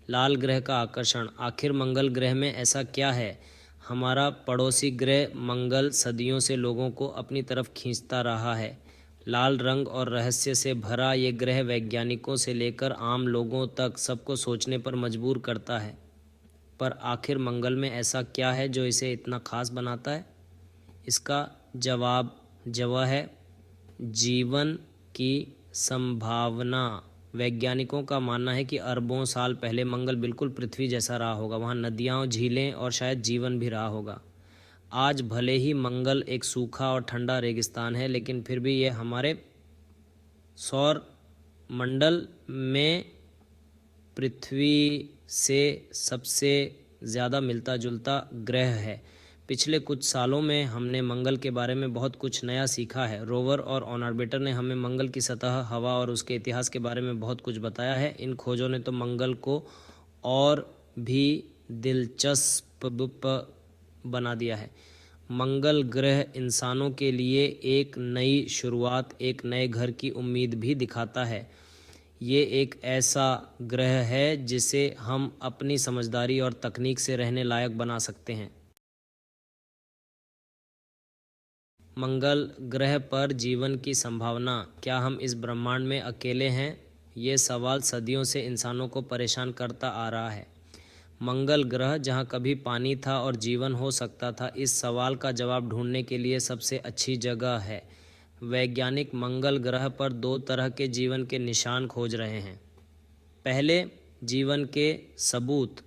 लाल ग्रह का आकर्षण। आखिर मंगल ग्रह में ऐसा क्या है? हमारा पड़ोसी ग्रह मंगल सदियों से लोगों को अपनी तरफ खींचता रहा है। लाल रंग और रहस्य से भरा ये ग्रह वैज्ञानिकों से लेकर आम लोगों तक सबको सोचने पर मजबूर करता है। पर आखिर मंगल में ऐसा क्या है जो इसे इतना खास बनाता है? इसका जवाब है जीवन की संभावना। वैज्ञानिकों का मानना है कि अरबों साल पहले मंगल बिल्कुल पृथ्वी जैसा रहा होगा। वहाँ नदियाँ, झीलें और शायद जीवन भी रहा होगा। आज भले ही मंगल एक सूखा और ठंडा रेगिस्तान है, लेकिन फिर भी यह हमारे सौर मंडल में पृथ्वी से सबसे ज़्यादा मिलता जुलता ग्रह है। पिछले कुछ सालों में हमने मंगल के बारे में बहुत कुछ नया सीखा है। रोवर और ऑन ऑर्बिटर ने हमें मंगल की सतह, हवा और उसके इतिहास के बारे में बहुत कुछ बताया है। इन खोजों ने तो मंगल को और भी दिलचस्प बना दिया है। मंगल ग्रह इंसानों के लिए एक नई शुरुआत, एक नए घर की उम्मीद भी दिखाता है। ये एक ऐसा ग्रह है जिसे हम अपनी समझदारी और तकनीक से रहने लायक बना सकते हैं। मंगल ग्रह पर जीवन की संभावना। क्या हम इस ब्रह्मांड में अकेले हैं? ये सवाल सदियों से इंसानों को परेशान करता आ रहा है। मंगल ग्रह जहाँ कभी पानी था और जीवन हो सकता था, इस सवाल का जवाब ढूंढने के लिए सबसे अच्छी जगह है। वैज्ञानिक मंगल ग्रह पर दो तरह के जीवन के निशान खोज रहे हैं। पहले, जीवन के सबूत,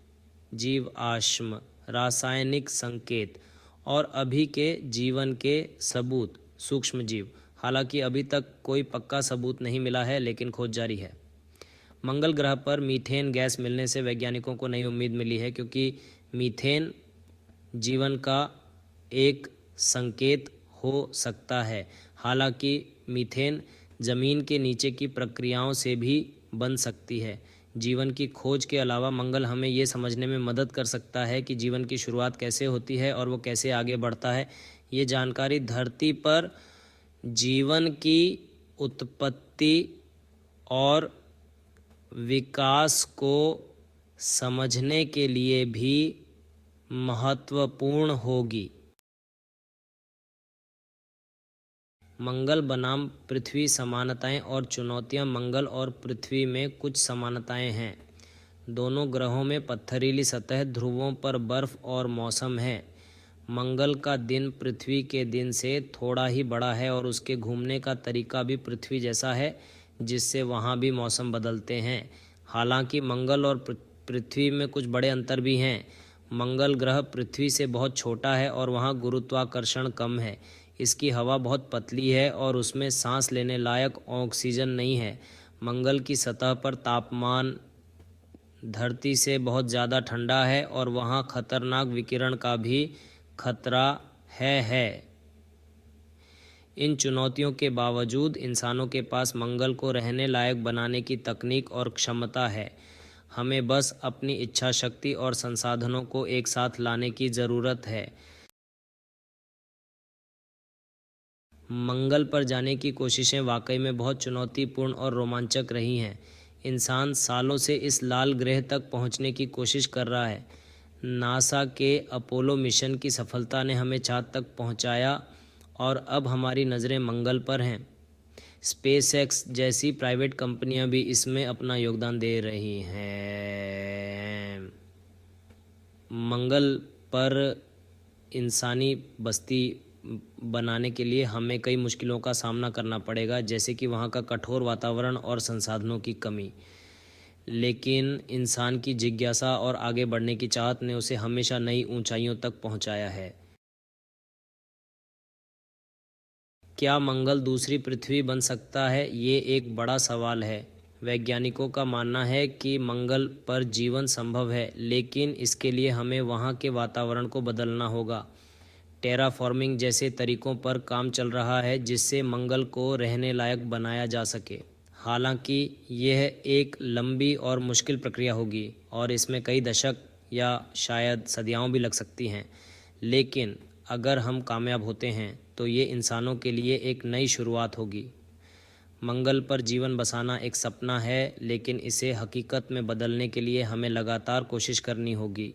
जीवाश्म, रासायनिक संकेत, और अभी के जीवन के सबूत, सूक्ष्म जीव। हालांकि अभी तक कोई पक्का सबूत नहीं मिला है, लेकिन खोज जारी है। मंगल ग्रह पर मीथेन गैस मिलने से वैज्ञानिकों को नई उम्मीद मिली है, क्योंकि मीथेन जीवन का एक संकेत हो सकता है। हालांकि मीथेन जमीन के नीचे की प्रक्रियाओं से भी बन सकती है। जीवन की खोज के अलावा मंगल हमें ये समझने में मदद कर सकता है कि जीवन की शुरुआत कैसे होती है और वो कैसे आगे बढ़ता है। ये जानकारी धरती पर जीवन की उत्पत्ति और विकास को समझने के लिए भी महत्वपूर्ण होगी। मंगल बनाम पृथ्वी समानताएं और चुनौतियां। मंगल और पृथ्वी में कुछ समानताएं हैं। दोनों ग्रहों में पत्थरीली सतह, ध्रुवों पर बर्फ और मौसम है। मंगल का दिन पृथ्वी के दिन से थोड़ा ही बड़ा है और उसके घूमने का तरीका भी पृथ्वी जैसा है, जिससे वहाँ भी मौसम बदलते हैं। हालांकि मंगल और पृथ्वी में कुछ बड़े अंतर भी हैं। मंगल ग्रह पृथ्वी से बहुत छोटा है और वहाँ गुरुत्वाकर्षण कम है। इसकी हवा बहुत पतली है और उसमें सांस लेने लायक ऑक्सीजन नहीं है। मंगल की सतह पर तापमान धरती से बहुत ज़्यादा ठंडा है और वहाँ खतरनाक विकिरण का भी खतरा है। इन चुनौतियों के बावजूद इंसानों के पास मंगल को रहने लायक बनाने की तकनीक और क्षमता है। हमें बस अपनी इच्छा शक्ति और संसाधनों को एक साथ लाने की ज़रूरत है। मंगल पर जाने की कोशिशें वाकई में बहुत चुनौतीपूर्ण और रोमांचक रही हैं। इंसान सालों से इस लाल ग्रह तक पहुंचने की कोशिश कर रहा है। नासा के अपोलो मिशन की सफलता ने हमें चाँद तक पहुंचाया और अब हमारी नज़रें मंगल पर हैं। स्पेसएक्स जैसी प्राइवेट कंपनियां भी इसमें अपना योगदान दे रही हैं। मंगल पर इंसानी बस्ती बनाने के लिए हमें कई मुश्किलों का सामना करना पड़ेगा, जैसे कि वहाँ का कठोर वातावरण और संसाधनों की कमी। लेकिन इंसान की जिज्ञासा और आगे बढ़ने की चाहत ने उसे हमेशा नई ऊंचाइयों तक पहुँचाया है। क्या मंगल दूसरी पृथ्वी बन सकता है? ये एक बड़ा सवाल है। वैज्ञानिकों का मानना है कि मंगल पर जीवन संभव है, लेकिन इसके लिए हमें वहाँ के वातावरण को बदलना होगा। टेराफॉर्मिंग जैसे तरीकों पर काम चल रहा है, जिससे मंगल को रहने लायक बनाया जा सके। हालांकि यह एक लंबी और मुश्किल प्रक्रिया होगी और इसमें कई दशक या शायद सदियाँ भी लग सकती हैं। लेकिन अगर हम कामयाब होते हैं तो ये इंसानों के लिए एक नई शुरुआत होगी। मंगल पर जीवन बसाना एक सपना है, लेकिन इसे हकीकत में बदलने के लिए हमें लगातार कोशिश करनी होगी।